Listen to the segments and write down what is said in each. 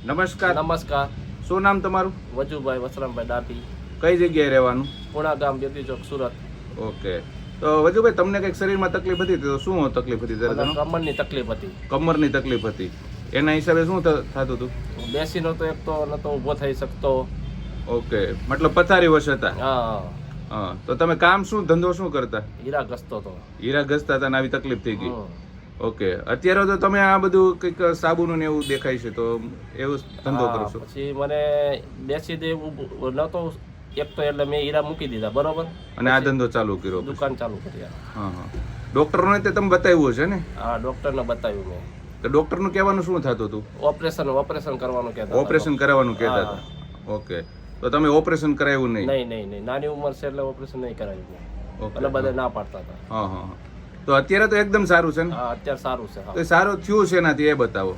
નમસ્કાર. નમસ્કાર. શું નામ તમારું? વજુભાઈ વસરામભાઈ ડાભી, કઈ જગ્યાએ રહેવાનું? પુણા ગામ, બેદી ચોક, સુરત. ઓકે. તો વજુભાઈ, તમને કંઈક શરીરમાં તકલીફ હતી તો શું તકલીફ હતી? મને કમરની તકલીફ હતી. કમરની તકલીફ હતી. એના હિસાબે શું થતું હતું? બેસી નતો એક તો નતો ઊભો થઈ શકતો. ઓકે, મતલબ પથારી વશ હતા. હા, હા. તો તમે કામ શું, ધંધો શું કરતા? હીરા ઘસતો હતો. હીરા ઘસતા હતા ને આવી તકલીફ થઈ ગઈ. હમ. ઓકે. અત્યારે તો તમે આ બધું કંઈક સાબુનું ને એવું દેખાય છે, તો એવું ધંધો કરો છો? પછી મને બેસી દેવું નતો એક તો, એટલે મેં હીરા મૂકી દીધા, બરોબર, અને આ ધંધો ચાલુ કર્યો? દુકાન ચાલુ કરી. હા હા. ડોક્ટરોને તે તમે બતાવ્યું છે ને? હા, ડોક્ટરને બતાવ્યું મેં. તો ડોક્ટરનું કહેવાનું શું થતું હતું? ઓપરેશન કરવાનું કહેતા. ઓપરેશન કરાવવાનું કહેતા હતા. ઓકે. તો તમે ઓપરેશન કરાવ્યું નહીં? નહીં, નાની ઉંમર છે એટલે ઓપરેશન નહીં કરાવ્યું મેં. ઓકે. અને બધા ના પાડતા હતા. હા હા હા. તો અત્યારે તો એકદમ સારું છે ને? હા, અત્યારે સારું છે. તો સારું થયું છે એનાથી એ બતાવો.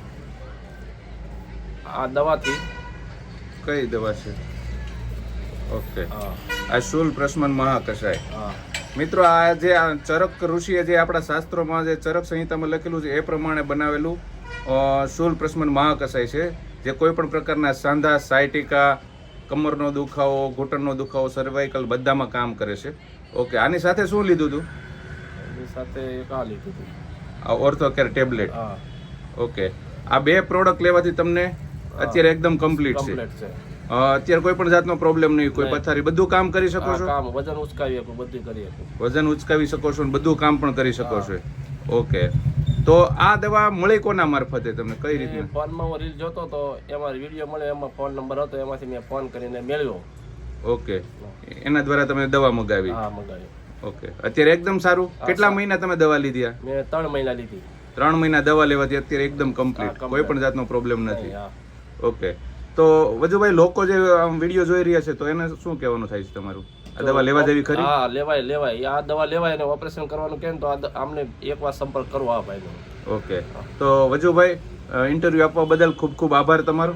આ દવાથી. કઈ દવા છે? ઓકે. હા આ શૂલ પ્રશમન મહાકષાય. હા મિત્રો, આ જે આ ચરક ઋષિએ જે આપણા શાસ્ત્રોમાં જે ચરક સંહિતામાં લખેલું છે એ પ્રમાણે બનાવેલું શૂલ પ્રશમન મહાકષાય છે, જે કોઈ પણ પ્રકારના સાંધા, સાયટિકા, કમરનો દુખાવો, ઘૂંટણનો દુખાવો, સર્વાઇકલ બધામાં કામ કરે છે. ઓકે. આની સાથે શું લીધું હતું? એની સાથે એક આ લીધું હતું. આ ઓર્થોકેર ટેબ્લેટ. હા, ઓકે. આ બે પ્રોડક્ટ લેવાથી તમને અત્યારે એકદમ કમ્પ્લીટ છે. કમ્પ્લીટ છે. અત્યારે કોઈ પણ જાતનો પ્રોબ્લેમ નહીં, કોઈ પથારી, બધું કામ કરી શકો આ છો? કામ વજન ઉચકાવી શકું, બધું કરી શકું. વજન ઉચકાવી શકો છો અને બધું કામ પણ કરી શકો છો. ઓકે. તો આ દવા મળી કોના મારફતે તમને, કઈ રીતના? ફોનમાં હું રીલ જોતો તો એમાં વિડીયો મળ્યો, એમાં ફોન નંબર હતો, એમાંથી મેં ફોન કરીને મેળવ્યો. ઓકે. એના દ્વારા તમે દવા મગાવી? હા, મંગાવ્યો. ઓકે. અત્યારે એકદમ સારું. કેટલા મહિના તમે દવા લીધી? મેં 3 મહિના લીધી. 3 મહિના દવા લેવાથી અત્યારે એકદમ કમ્પ્લીટ, complete. કોઈ પણ જાતનો પ્રોબ્લેમ નથી. હા. ઓકે. તો વજુભાઈ, લોકો જે આમ વિડીયો જોઈ રહ્યા છે તો એને શું કહેવાનું થાય છે તમારું? આ દવા લેવા જેવી ખરી? હા, લેવાય. આ દવા લેવાય ને ઓપરેશન કરવાનું કે તો આમને એકવાર સંપર્ક કરવો આ ભાઈનો. ઓકે. તો વજુભાઈ, ઇન્ટરવ્યુ આપવા બદલ ખૂબ ખૂબ આભાર તમારો.